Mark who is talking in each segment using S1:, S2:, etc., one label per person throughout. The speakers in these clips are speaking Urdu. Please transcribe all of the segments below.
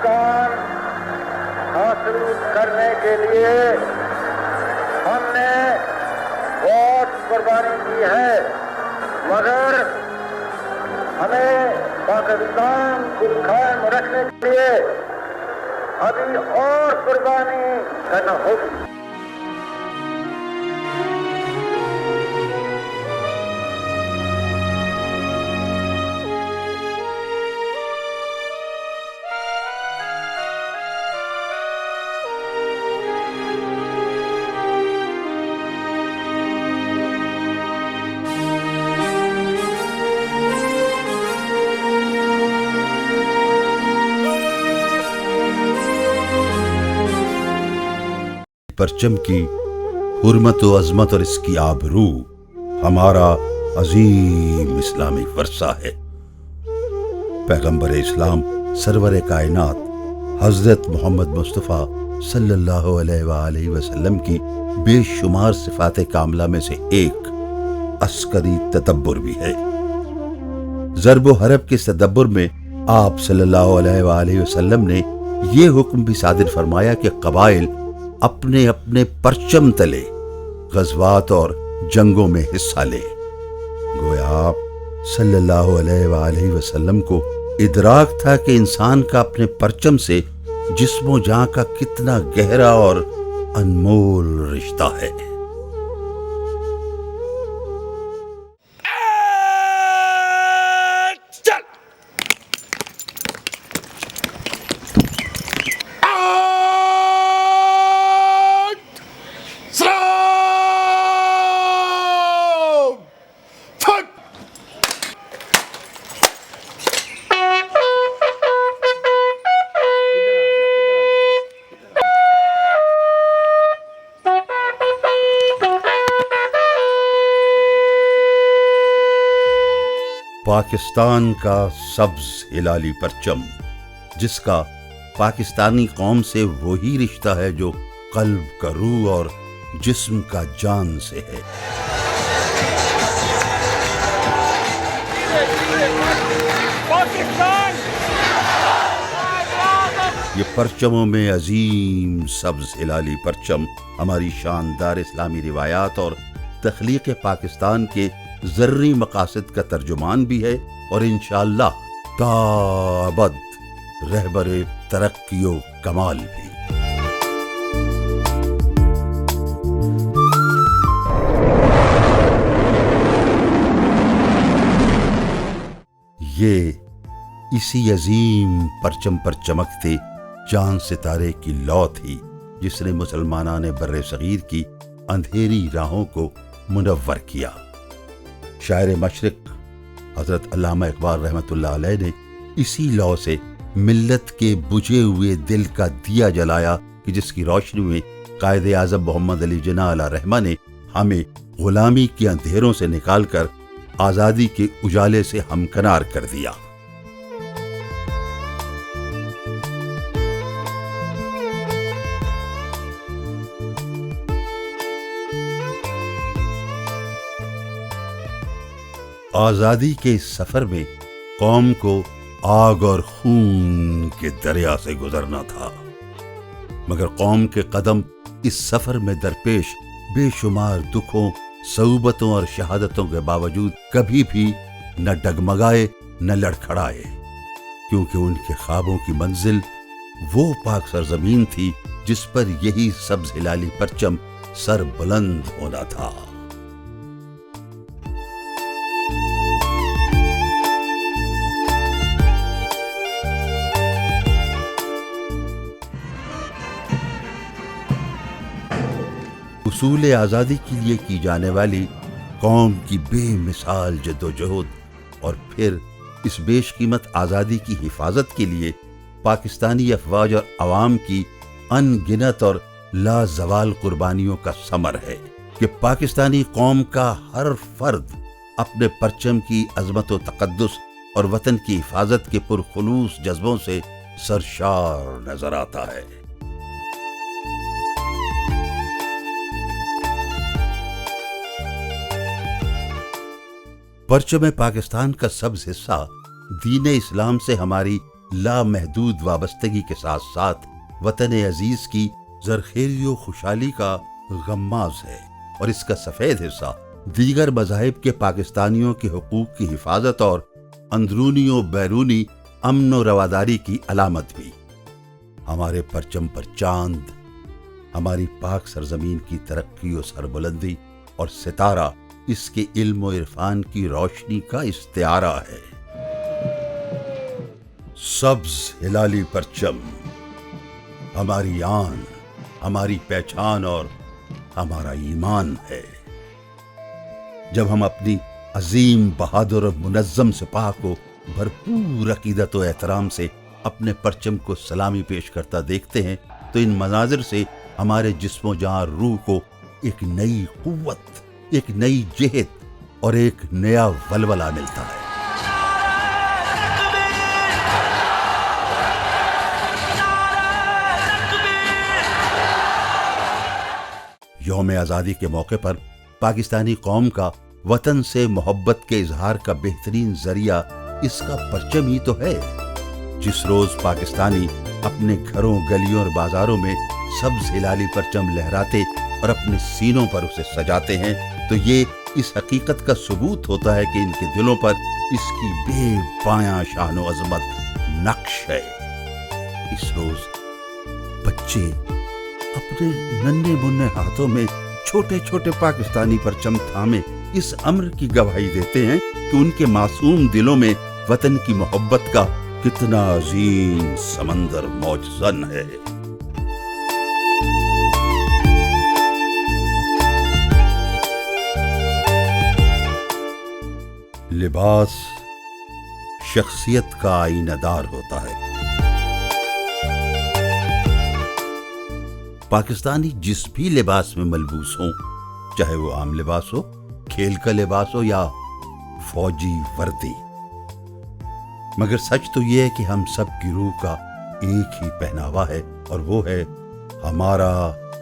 S1: مقام حاصل کرنے کے لیے ہم نے بہت قربانی کی ہے، مگر ہمیں پاکستان کو قائم رکھنے کے لیے ابھی اور قربانی کرنا ہوگی۔
S2: پرچم کی حرمت و عظمت اور اس کی آبرو ہمارا عظیم اسلامی ورثہ ہے۔ پیغمبر اسلام سرور کائنات حضرت محمد مصطفیٰ صلی اللہ علیہ وآلہ وسلم کی بے شمار صفات کاملہ میں سے ایک عسکری تدبر بھی ہے۔ ضرب و حرب کے تدبر میں آپ صلی اللہ علیہ وآلہ وسلم نے یہ حکم بھی صادر فرمایا کہ قبائل اپنے اپنے پرچم تلے غزوات اور جنگوں میں حصہ لیں۔ گویا آپ صلی اللہ علیہ وآلہ وسلم کو ادراک تھا کہ انسان کا اپنے پرچم سے جسم و جاں کا کتنا گہرا اور انمول رشتہ ہے۔ پاکستان کا سبز ہلالی پرچم، جس کا پاکستانی قوم سے وہی رشتہ ہے جو قلب کا روح اور جسم کا جان سے ہے۔ یہ پرچموں میں عظیم سبز ہلالی پرچم ہماری شاندار اسلامی روایات اور تخلیق پاکستان کے ذرّی مقاصد کا ترجمان بھی ہے، اور انشاءاللہ تا ابد رہبر ترقی و کمال بھی۔ یہ اسی عظیم پرچم پر چمکتے چاند ستارے کی لو تھی جس نے مسلمانان بر صغیر کی اندھیری راہوں کو منور کیا۔ شاعر مشرق حضرت علامہ اقبال رحمۃ اللہ علیہ نے اسی لو سے ملت کے بجھے ہوئے دل کا دیا جلایا کہ جس کی روشنی میں قائد اعظم محمد علی جناح علیہ رحمہ نے ہمیں غلامی کے اندھیروں سے نکال کر آزادی کے اجالے سے ہمکنار کر دیا۔ آزادی کے اس سفر میں قوم کو آگ اور خون کے دریا سے گزرنا تھا، مگر قوم کے قدم اس سفر میں درپیش بے شمار دکھوں، صعوبتوں اور شہادتوں کے باوجود کبھی بھی نہ ڈگمگائے نہ لڑکھڑائے، کیونکہ ان کے خوابوں کی منزل وہ پاک سرزمین تھی جس پر یہی سبز ہلالی پرچم سر بلند ہونا تھا۔ حصول آزادی کے لیے کی جانے والی قوم کی بے مثال جد و جہد اور پھر اس بیش قیمت آزادی کی حفاظت کے لیے پاکستانی افواج اور عوام کی ان گنت اور لازوال قربانیوں کا ثمر ہے کہ پاکستانی قوم کا ہر فرد اپنے پرچم کی عظمت و تقدس اور وطن کی حفاظت کے پرخلوص جذبوں سے سرشار نظر آتا ہے۔ پرچم پاکستان کا سبز حصہ دین اسلام سے ہماری لامحدود وابستگی کے ساتھ ساتھ وطن عزیز کی زرخیری و خوشحالی کا غماز ہے، اور اس کا سفید حصہ دیگر مذاہب کے پاکستانیوں کے حقوق کی حفاظت اور اندرونی و بیرونی امن و رواداری کی علامت بھی۔ ہمارے پرچم پر چاند ہماری پاک سرزمین کی ترقی و سربلندی، اور ستارہ اس کے علم و عرفان کی روشنی کا استعارہ ہے۔ سبز ہلالی پرچم ہماری آن، ہماری پہچان اور ہمارا ایمان ہے۔ جب ہم اپنی عظیم، بہادر اور منظم سپاہ کو بھرپور عقیدت و احترام سے اپنے پرچم کو سلامی پیش کرتا دیکھتے ہیں تو ان مناظر سے ہمارے جسم و جان روح کو ایک نئی قوت، ایک نئی جہت اور ایک نیا ولولہ ملتا ہے۔ یوم آزادی کے موقع پر پاکستانی قوم کا وطن سے محبت کے اظہار کا بہترین ذریعہ اس کا پرچم ہی تو ہے۔ جس روز پاکستانی اپنے گھروں، گلیوں اور بازاروں میں سبز ہلالی پرچم لہراتے اور اپنے سینوں پر اسے سجاتے ہیں تو یہ اس حقیقت کا ثبوت ہوتا ہے کہ ان کے دلوں پر اس کی بے پایاں شان و عظمت نقش ہے۔ اس روز بچے اپنے ننھے منھے ہاتھوں میں چھوٹے چھوٹے پاکستانی پرچم تھامے اس امر کی گواہی دیتے ہیں کہ ان کے معصوم دلوں میں وطن کی محبت کا کتنا عظیم سمندر موج زن ہے۔ لباس شخصیت کا آئینہ دار ہوتا ہے۔ پاکستانی جس بھی لباس میں ملبوس ہوں، چاہے وہ عام لباس ہو، کھیل کا لباس ہو یا فوجی وردی، مگر سچ تو یہ ہے کہ ہم سب کی روح کا ایک ہی پہناوا ہے، اور وہ ہے ہمارا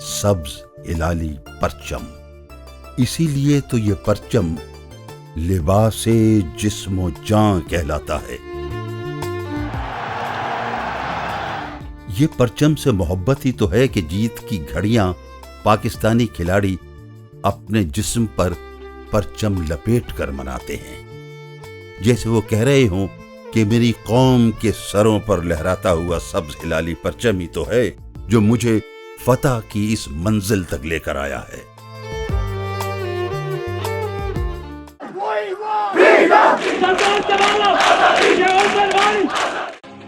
S2: سبز ہلالی پرچم۔ اسی لیے تو یہ پرچم لباس جسم و جاں کہلاتا ہے۔ یہ پرچم سے محبت ہی تو ہے کہ جیت کی گھڑیاں پاکستانی کھلاڑی اپنے جسم پر پرچم لپیٹ کر مناتے ہیں، جیسے وہ کہہ رہے ہوں کہ میری قوم کے سروں پر لہراتا ہوا سبز ہلالی پرچم ہی تو ہے جو مجھے فتح کی اس منزل تک لے کر آیا ہے۔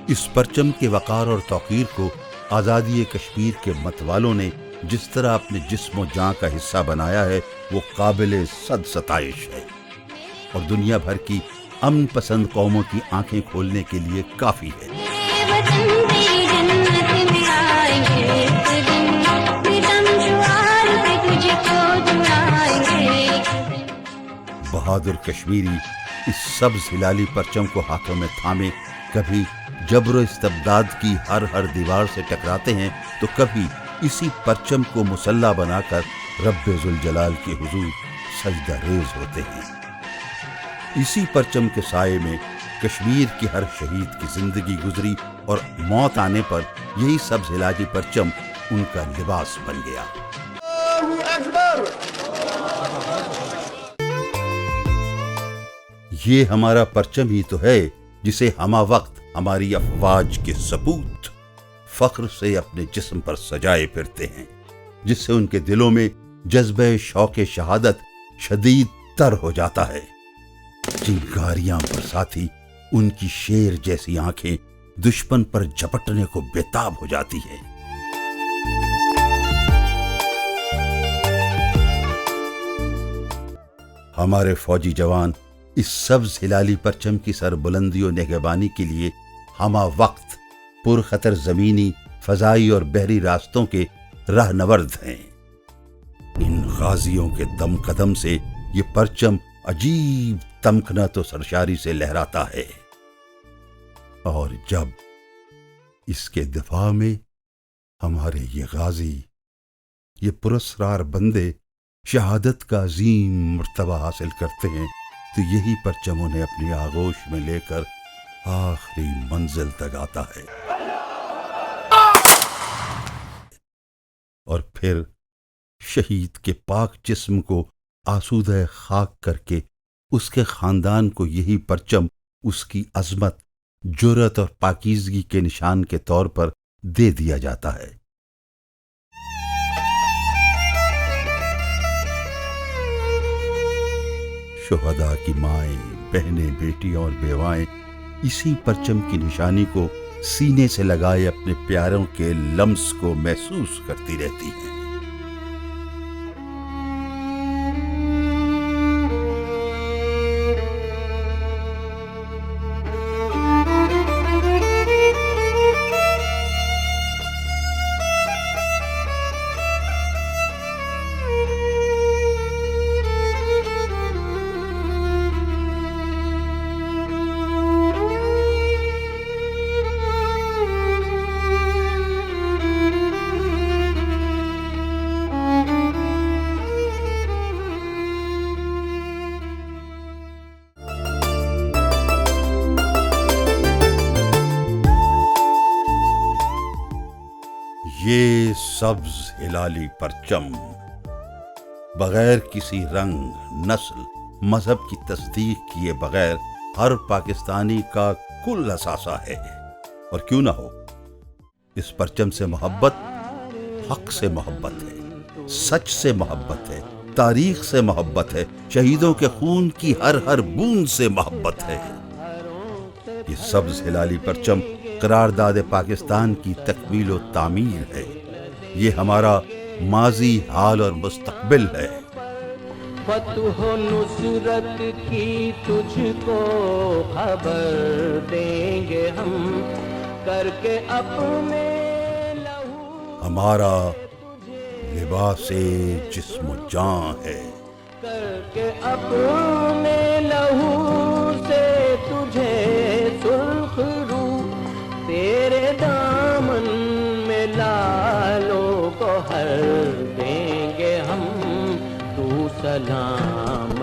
S2: اس پرچم کے وقار اور توقیر کو آزادی کشمیر کے متوالوں نے جس طرح اپنے جسم و جاں کا حصہ بنایا ہے وہ قابل صد ستائش ہے، اور دنیا بھر کی امن پسند قوموں کی آنکھیں کھولنے کے لیے کافی ہے۔ بہادر کشمیری اس سبز ہلالی پرچم کو ہاتھوں میں تھامے کبھی جبر و استبداد کی ہر دیوار سے ٹکراتے ہیں تو کبھی اسی پرچم کو مسلح بنا کر رب ذوالجلال کے حضور سجدہ ریز ہوتے ہیں۔ اسی پرچم کے سائے میں کشمیر کے ہر شہید کی زندگی گزری اور موت آنے پر یہی سبز ہلالی پرچم ان کا لباس بن گیا۔ یہ ہمارا پرچم ہی تو ہے جسے ہمہ وقت ہماری افواج کے سپوت فخر سے اپنے جسم پر سجائے پھرتے ہیں، جس سے ان کے دلوں میں جذبہ شوق شہادت شدید تر ہو جاتا ہے۔ چنگاریاں برساتی ان کی شیر جیسی آنکھیں دشمن پر جھپٹنے کو بےتاب ہو جاتی ہیں۔ ہمارے فوجی جوان اس سبز ہلالی پرچم کی سر بلندی و نگہبانی کے لیے ہمہ وقت پرخطر زمینی، فضائی اور بحری راستوں کے رہنورد ہیں۔ ان غازیوں کے دم قدم سے یہ پرچم عجیب تمکنت و سرشاری سے لہراتا ہے، اور جب اس کے دفاع میں ہمارے یہ غازی، یہ پراسرار بندے شہادت کا عظیم مرتبہ حاصل کرتے ہیں تو یہی پرچم انہیں اپنی آغوش میں لے کر آخری منزل تک آتا ہے، اور پھر شہید کے پاک جسم کو آسودہ خاک کر کے اس کے خاندان کو یہی پرچم اس کی عظمت، جرأت اور پاکیزگی کے نشان کے طور پر دے دیا جاتا ہے۔ شہداء کی مائیں، بہنیں، بیٹیاں اور بیوائیں اسی پرچم کی نشانی کو سینے سے لگائے اپنے پیاروں کے لمس کو محسوس کرتی رہتی ہیں۔ یہ سبز ہلالی پرچم بغیر کسی رنگ، نسل، مذہب کی تصدیق کیے بغیر ہر پاکستانی کا کل اثاثہ ہے۔ اور کیوں نہ ہو، اس پرچم سے محبت حق سے محبت ہے، سچ سے محبت ہے، تاریخ سے محبت ہے، شہیدوں کے خون کی ہر بوند سے محبت ہے۔ یہ سبز ہلالی پرچم قرارداد پاکستان کی تکمیل و تعمیر ہے۔ یہ ہمارا ماضی، حال اور مستقبل ہے۔
S3: فتح و نصرت کی تجھ کو خبر دیں گے ہم، کر کے اپنے لہو
S2: ہمارا لباس جسم و جان ہے،
S3: کر کے اپنے لہو سے تجھے سرخ رو، تیرے دامن میں لالو گوہر دیں گے ہم، تو سلام